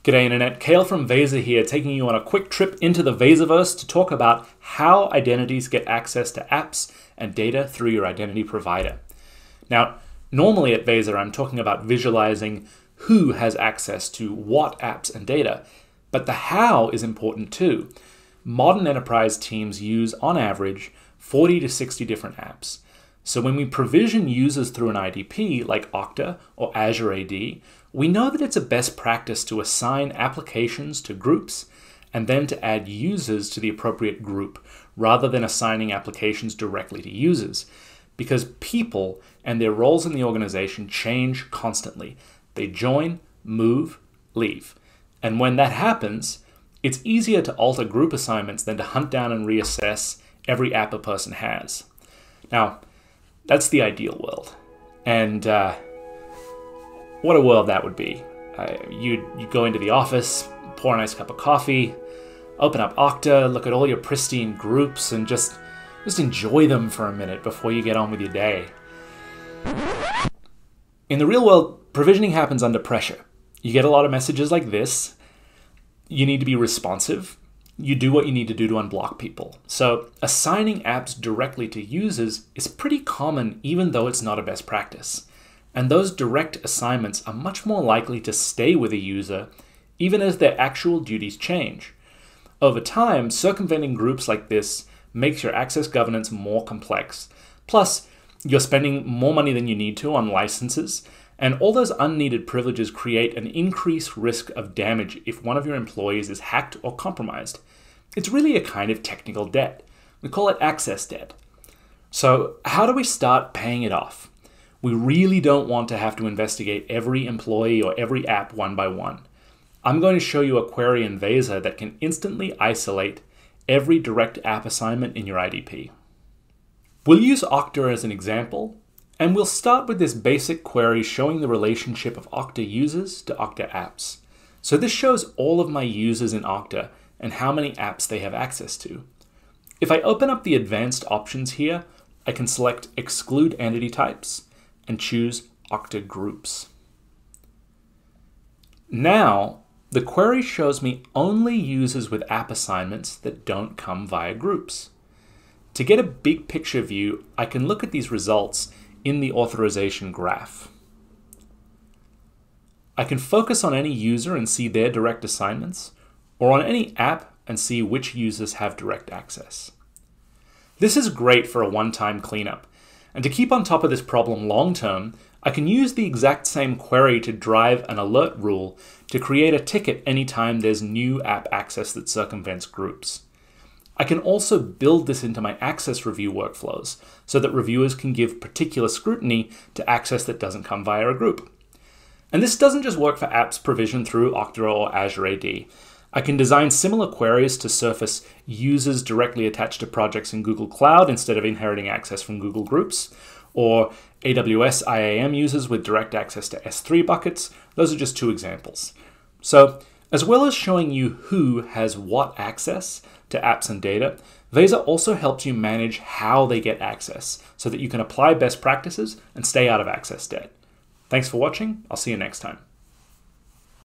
G'day Internet, Kale from Veza here, taking you on a quick trip into the VezaVerse to talk about how identities get access to apps and data through your identity provider. Now, normally at Veza I'm talking about visualizing who has access to what apps and data, but the how is important too. Modern enterprise teams use, on average, 40 to 60 different apps. So when we provision users through an IDP like Okta or Azure AD, we know that it's a best practice to assign applications to groups and then to add users to the appropriate group, rather than assigning applications directly to users. Because people and their roles in the organization change constantly. They join, move, leave. And when that happens, it's easier to alter group assignments than to hunt down and reassess every app a person has. Now, that's the ideal world. And what a world that would be. You go into the office, pour a nice cup of coffee, open up Okta, look at all your pristine groups, and just enjoy them for a minute before you get on with your day. In the real world, provisioning happens under pressure. You get a lot of messages like this. You need to be responsive. You do what you need to do to unblock people. So assigning apps directly to users is pretty common, even though it's not a best practice. And those direct assignments are much more likely to stay with a user, even as their actual duties change. Over time, circumventing groups like this makes your access governance more complex. Plus, you're spending more money than you need to on licenses, and all those unneeded privileges create an increased risk of damage if one of your employees is hacked or compromised. It's really a kind of technical debt. We call it access debt. So how do we start paying it off? We really don't want to have to investigate every employee or every app one by one. I'm going to show you a query in Veza that can instantly isolate every direct app assignment in your IDP. We'll use Okta as an example, and we'll start with this basic query showing the relationship of Okta users to Okta apps. So this shows all of my users in Okta and how many apps they have access to. If I open up the advanced options here, I can select Exclude Entity Types and choose Okta Groups. Now, the query shows me only users with app assignments that don't come via groups. To get a big picture view, I can look at these results in the authorization graph. I can focus on any user and see their direct assignments, or on any app and see which users have direct access. This is great for a one-time cleanup, and to keep on top of this problem long-term, I can use the exact same query to drive an alert rule to create a ticket anytime there's new app access that circumvents groups. I can also build this into my access review workflows so that reviewers can give particular scrutiny to access that doesn't come via a group. And this doesn't just work for apps provisioned through Okta or Azure AD. I can design similar queries to surface users directly attached to projects in Google Cloud instead of inheriting access from Google Groups, or AWS IAM users with direct access to S3 buckets. Those are just two examples. So, as well as showing you who has what access to apps and data, Veza also helps you manage how they get access so that you can apply best practices and stay out of access debt. Thanks for watching. I'll see you next time.